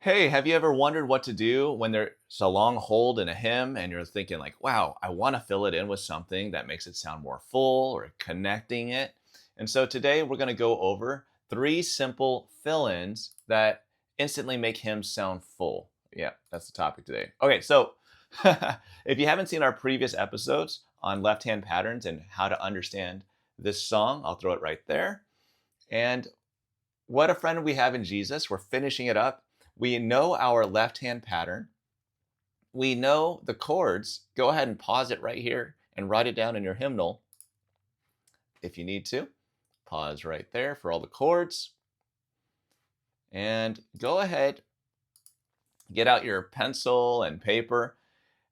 Hey, have you ever wondered what to do when there's a long hold in a hymn and you're thinking like, wow, I want to fill it in with something that makes it sound more full or connecting it? And so today we're going to go over three simple fill-ins that instantly make hymns sound full. Yeah, that's the topic today. Okay, so if you haven't seen our previous episodes on left-hand patterns and how to understand this song, I'll throw it right there. And what a friend we have in Jesus. We're finishing it up. We know our left-hand pattern. We know the chords. Go ahead and pause it right here and write it down in your hymnal if you need to. Pause right there for all the chords. And go ahead, get out your pencil and paper,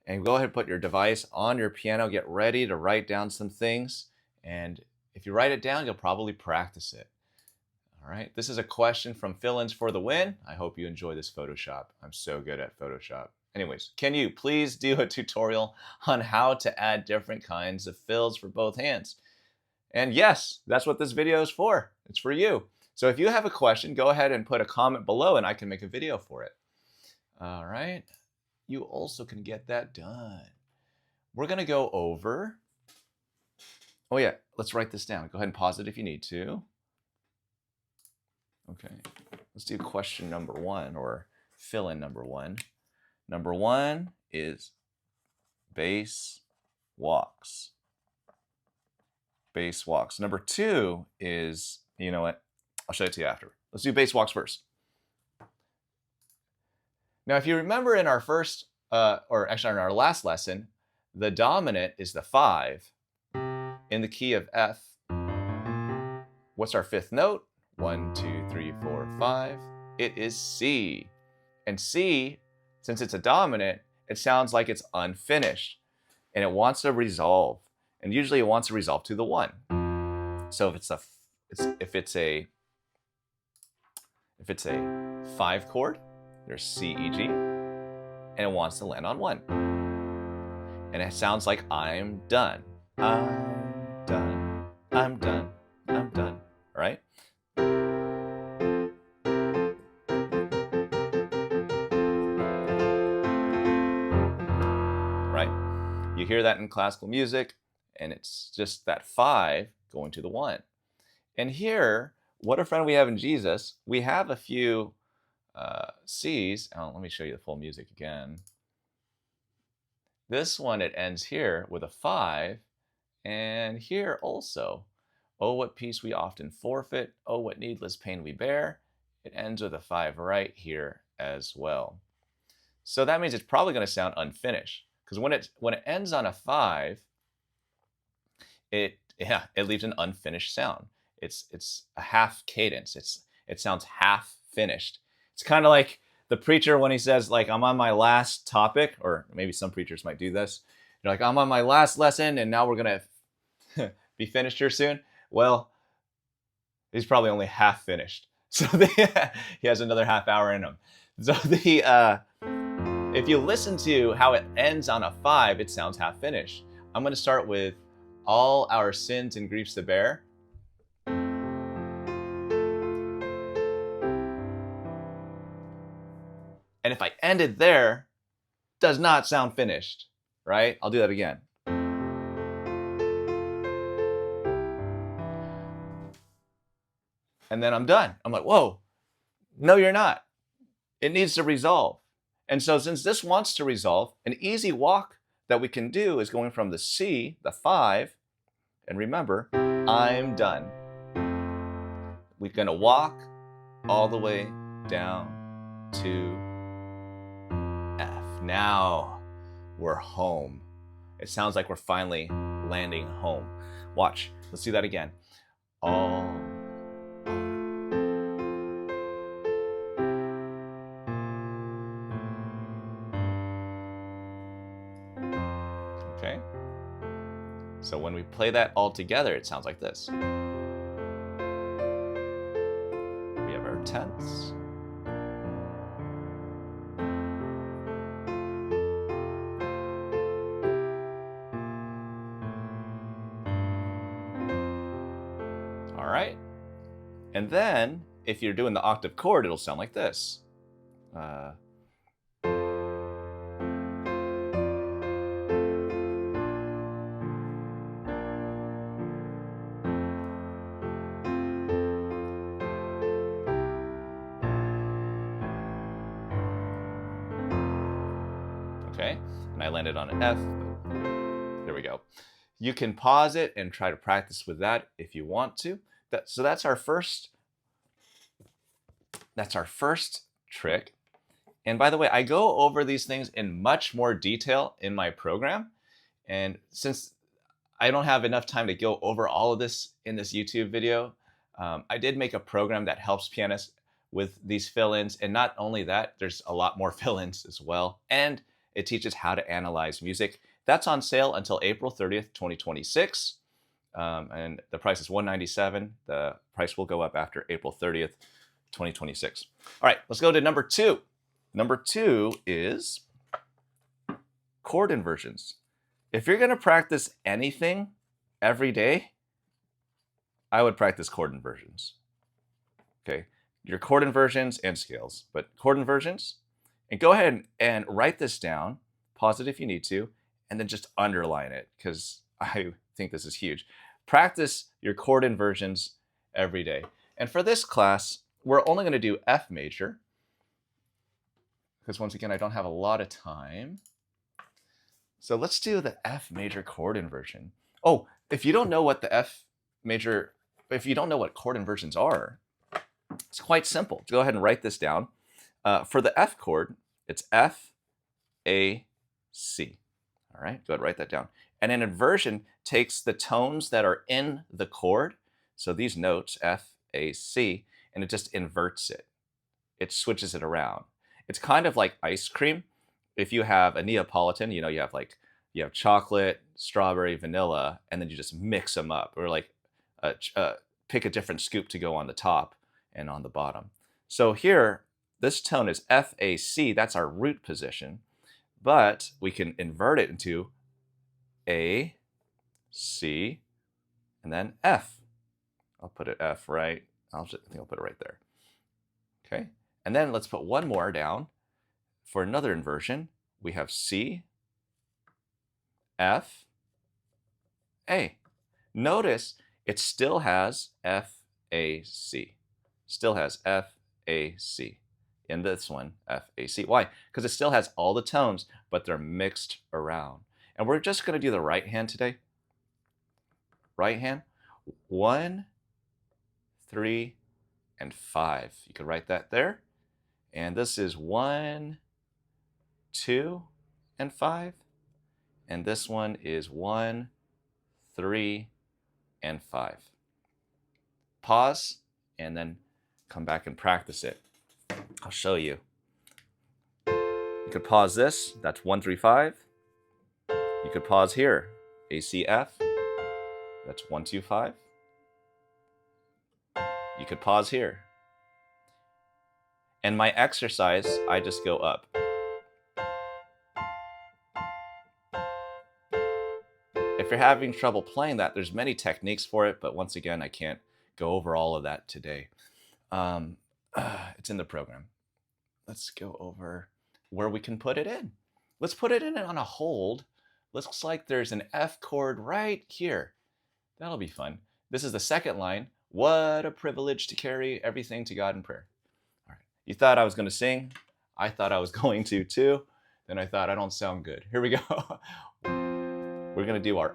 and go ahead and put your device on your piano. Get ready to write down some things. And if you write it down, you'll probably practice it. All right, this is a question from Fill-ins for the Win. I hope you enjoy this Photoshop. I'm so good at Photoshop. Anyways, can you please do a tutorial on how to add different kinds of fills for both hands? And yes, that's what this video is for. It's for you. So if you have a question, go ahead and put a comment below and I can make a video for it. All right, you also can get that done. We're gonna go over, oh yeah, let's write this down. Go ahead and pause it if you need to. Okay, let's do question number one, or fill-in number one. Number one is bass walks. Bass walks. Number two is, you know what? I'll show it to you after. Let's do bass walks first. Now, if you remember in our first, or actually in our last lesson, the dominant is the 5 in the key of F. What's our fifth note? 1, 2, 3, 4, 5. It is C. And C, since it's a dominant, it sounds like it's unfinished. And it wants to resolve. And usually it wants to resolve to the 1. So if it's a 5 chord, there's C, E, G, and it wants to land on 1. And it sounds like I'm done. I'm done. I'm done. I'm done. Right? You hear that in classical music, and it's just that 5 going to the 1. And here, what a friend we have in Jesus, we have a few C's. Oh, let me show you the full music again. This one, it ends here with a 5, and here also. Oh, what peace we often forfeit. Oh, what needless pain we bear. It ends with a 5 right here as well. So that means it's probably going to sound unfinished. Because when it ends on a 5, it leaves an unfinished sound. It's a half cadence. It sounds half finished. It's kind of like the preacher when he says, like, I'm on my last topic, or maybe some preachers might do this. You're like, I'm on my last lesson, and now we're gonna be finished here soon. Well, he's probably only half finished, so he has another half hour in him. So if you listen to how it ends on a 5, it sounds half finished. I'm going to start with all our sins and griefs to bear. And if I ended there, does not sound finished, right? I'll do that again. And then I'm done. I'm like, whoa, no, you're not. It needs to resolve. And so since this wants to resolve, an easy walk that we can do is going from the C, the 5, and remember, I'm done. We're going to walk all the way down to F. Now we're home. It sounds like we're finally landing home. Watch. Let's do that again. All okay. So when we play that all together, it sounds like this. We have our tenths. All right. And then if you're doing the octave chord, it'll sound like this. Okay, and I landed on an F. There we go. You can pause it and try to practice with that if you want to. So that's our first trick. And by the way, I go over these things in much more detail in my program. And since I don't have enough time to go over all of this in this YouTube video, I did make a program that helps pianists with these fill-ins. And not only that, there's a lot more fill-ins as well. And it teaches how to analyze music. That's on sale until April 30th, 2026. And the price is $197. The price will go up after April 30th, 2026. All right, let's go to number 2. Number 2 is chord inversions. If you're going to practice anything every day, I would practice chord inversions. Okay, your chord inversions and scales, but chord inversions. And go ahead and write this down, pause it if you need to, and then just underline it because I think this is huge. Practice your chord inversions every day. And for this class, we're only going to do F major because once again, I don't have a lot of time. So let's do the F major chord inversion. Oh, if you don't know what the if you don't know what chord inversions are, it's quite simple. Go ahead and write this down. For the F chord, it's F, A, C. All right, go ahead and write that down. And an inversion takes the tones that are in the chord, so these notes, F, A, C, and it just inverts it. It switches it around. It's kind of like ice cream. If you have a Neapolitan, you have chocolate, strawberry, vanilla, and then you just mix them up, or like pick a different scoop to go on the top and on the bottom. So here, this tone is F, A, C. That's our root position, but we can invert it into A, C, and then F. I'll put it F right. I think I'll put it right there. Okay, and then let's put one more down for another inversion. We have C, F, A. Notice it still has F, A, C. Still has F, A, C. In this one, F, A, C. Why? Because it still has all the tones, but they're mixed around. And we're just going to do the right hand today. Right hand. 1, 3, and 5. You could write that there. And this is 1, 2, and 5. And this one is 1, 3, and 5. Pause, and then come back and practice it. I'll show you. You could pause this. That's 1, 3, 5. You could pause here. A, C, F. That's 1, 2, 5. You could pause here. And my exercise, I just go up. If you're having trouble playing that, there's many techniques for it, but once again, I can't go over all of that today. It's in the program. Let's go over where we can put it in. Let's put it in on a hold. Looks like there's an F chord right here. That'll be fun. This is the second line. What a privilege to carry everything to God in prayer. All right. You thought I was going to sing. I thought I was going to too. Then I thought I don't sound good. Here we go. We're going to do our...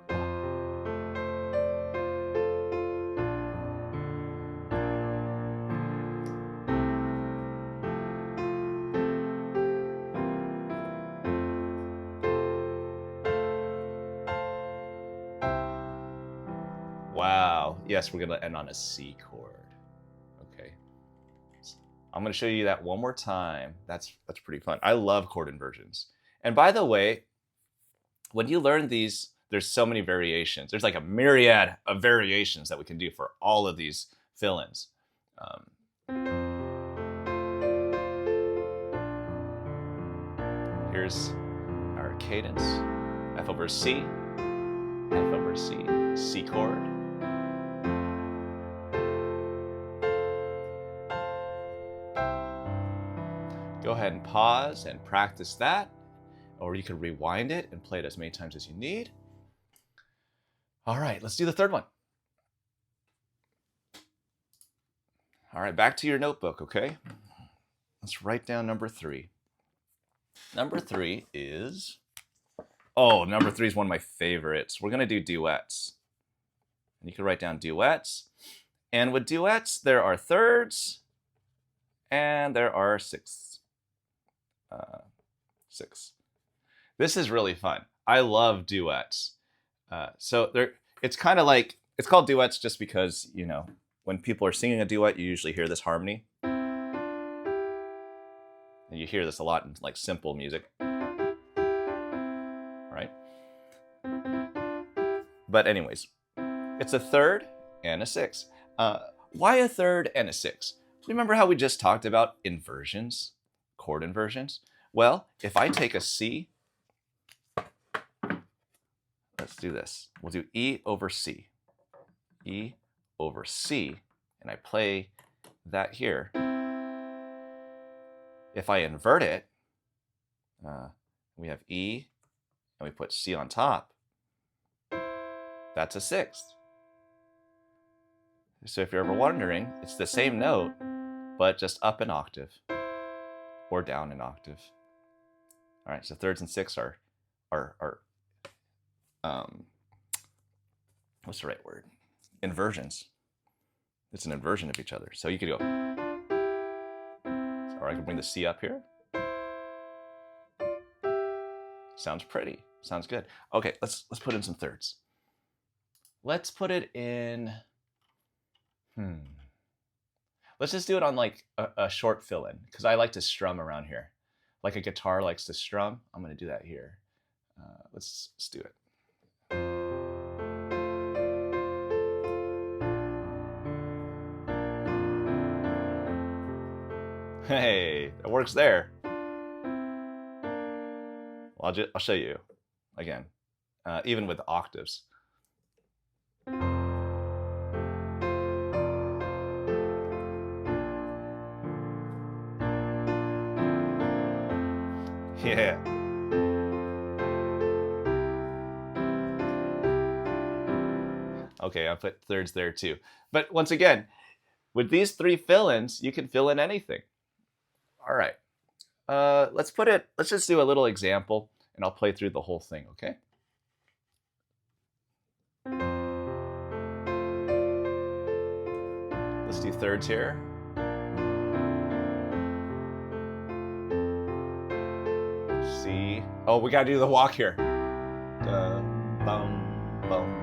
Wow. Yes, we're going to end on a C chord. Okay. I'm going to show you that one more time. That's pretty fun. I love chord inversions. And by the way, when you learn these, there's so many variations. There's like a myriad of variations that we can do for all of these fill-ins. Here's our cadence. F over C, F over C, C chord. Go ahead ahead and pause and practice that, or you could rewind it and play it as many times as you need. All right, let's do the third one. All right, back to your notebook, okay? Let's write down number 3. Number 3 is, number 3 is one of my favorites. We're gonna do duets. And you can write down duets. And with duets, there are thirds and there are sixths. This is really fun. I love duets. It's kind of like, it's called duets just because, you know, when people are singing a duet, you usually hear this harmony. And you hear this a lot in like simple music, right? But anyways, it's a third and a sixth. Why a third and a sixth? Remember how we just talked about inversions, chord inversions? Well, if I take a C, let's do this. We'll do E over C. E over C, and I play that here. If I invert it, we have E, and we put C on top. That's a sixth. So if you're ever wondering, it's the same note, but just up an octave or down an octave. All right, so thirds and sixths are what's the right word? Inversions. It's an inversion of each other. So you could go, or I can bring the C up here. Sounds pretty. Sounds good. Okay, let's put in some thirds. Let's put it in. Let's just do it on like a short fill-in because I like to strum around here, like a guitar likes to strum. I'm going to do that here. Let's do it. Hey, it works there. Well, I'll show you again, even with octaves. Yeah. Okay, I'll put thirds there too. But once again, with these 3 fill-ins, you can fill in anything. All right. Let's just do a little example and I'll play through the whole thing, okay? Let's do thirds here. C. Oh, we gotta do the walk here. Dum, bum, bum.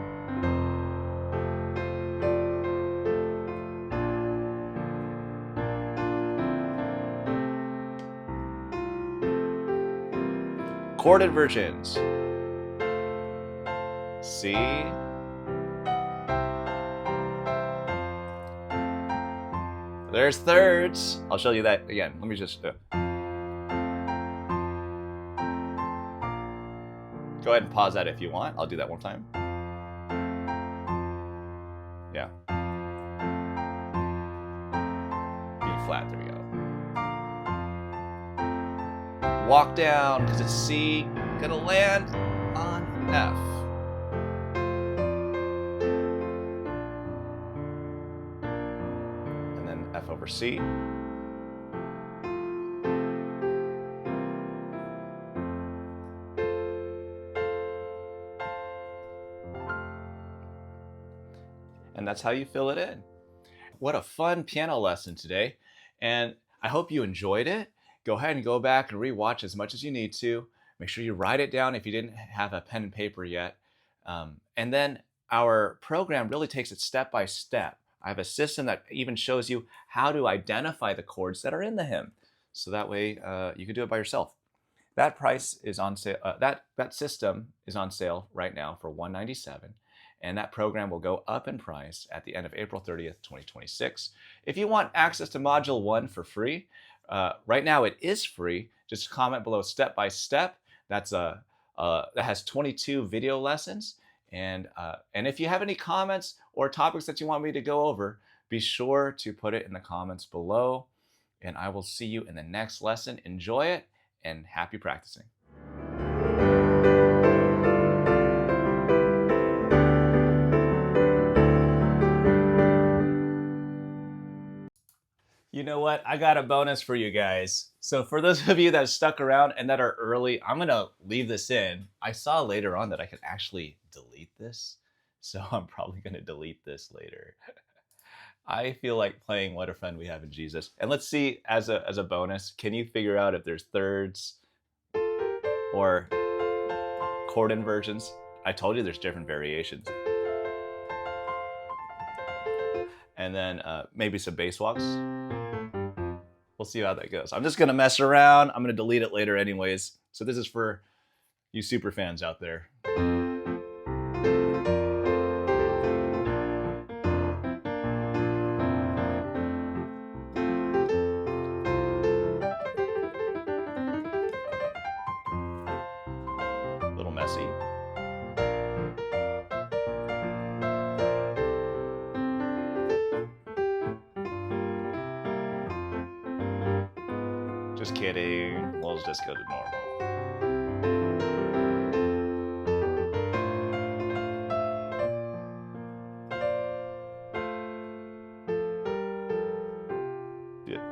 Chord inversions. C. There's thirds. I'll show you that again. Let me just go ahead and pause that if you want. I'll do that one time. Yeah. B flat, there we go. Walk down, because it's C, gonna land on F. And then F over C. And that's how you fill it in. What a fun piano lesson today. And I hope you enjoyed it. Go ahead and go back and rewatch as much as you need to. Make sure you write it down if you didn't have a pen and paper yet. And then our program really takes it step by step. I have a system that even shows you how to identify the chords that are in the hymn. So that way you can do it by yourself. That price is on sale. That system is on sale right now for $197. And that program will go up in price at the end of April 30th, 2026. If you want access to Module 1 for free, right now it is free. Just comment below step by step. That has 22 video lessons. And if you have any comments or topics that you want me to go over, be sure to put it in the comments below. and I will see you in the next lesson. Enjoy it, and happy practicing. You know what? I got a bonus for you guys. So for those of you that stuck around and that are early, I'm gonna leave this in. I saw later on that I could actually delete this, so I'm probably gonna delete this later. I feel like playing What a Friend We Have in Jesus. And let's see, as a bonus, can you figure out if there's thirds or chord inversions? I told you there's different variations. And then maybe some bass walks. We'll see how that goes. I'm just gonna mess around. I'm gonna delete it later anyways. So this is for you super fans out there. A little messy. Just kidding. We'll just go to normal.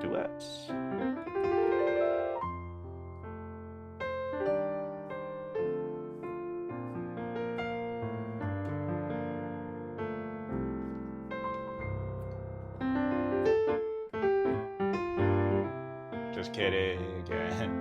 Duets. Just kidding again.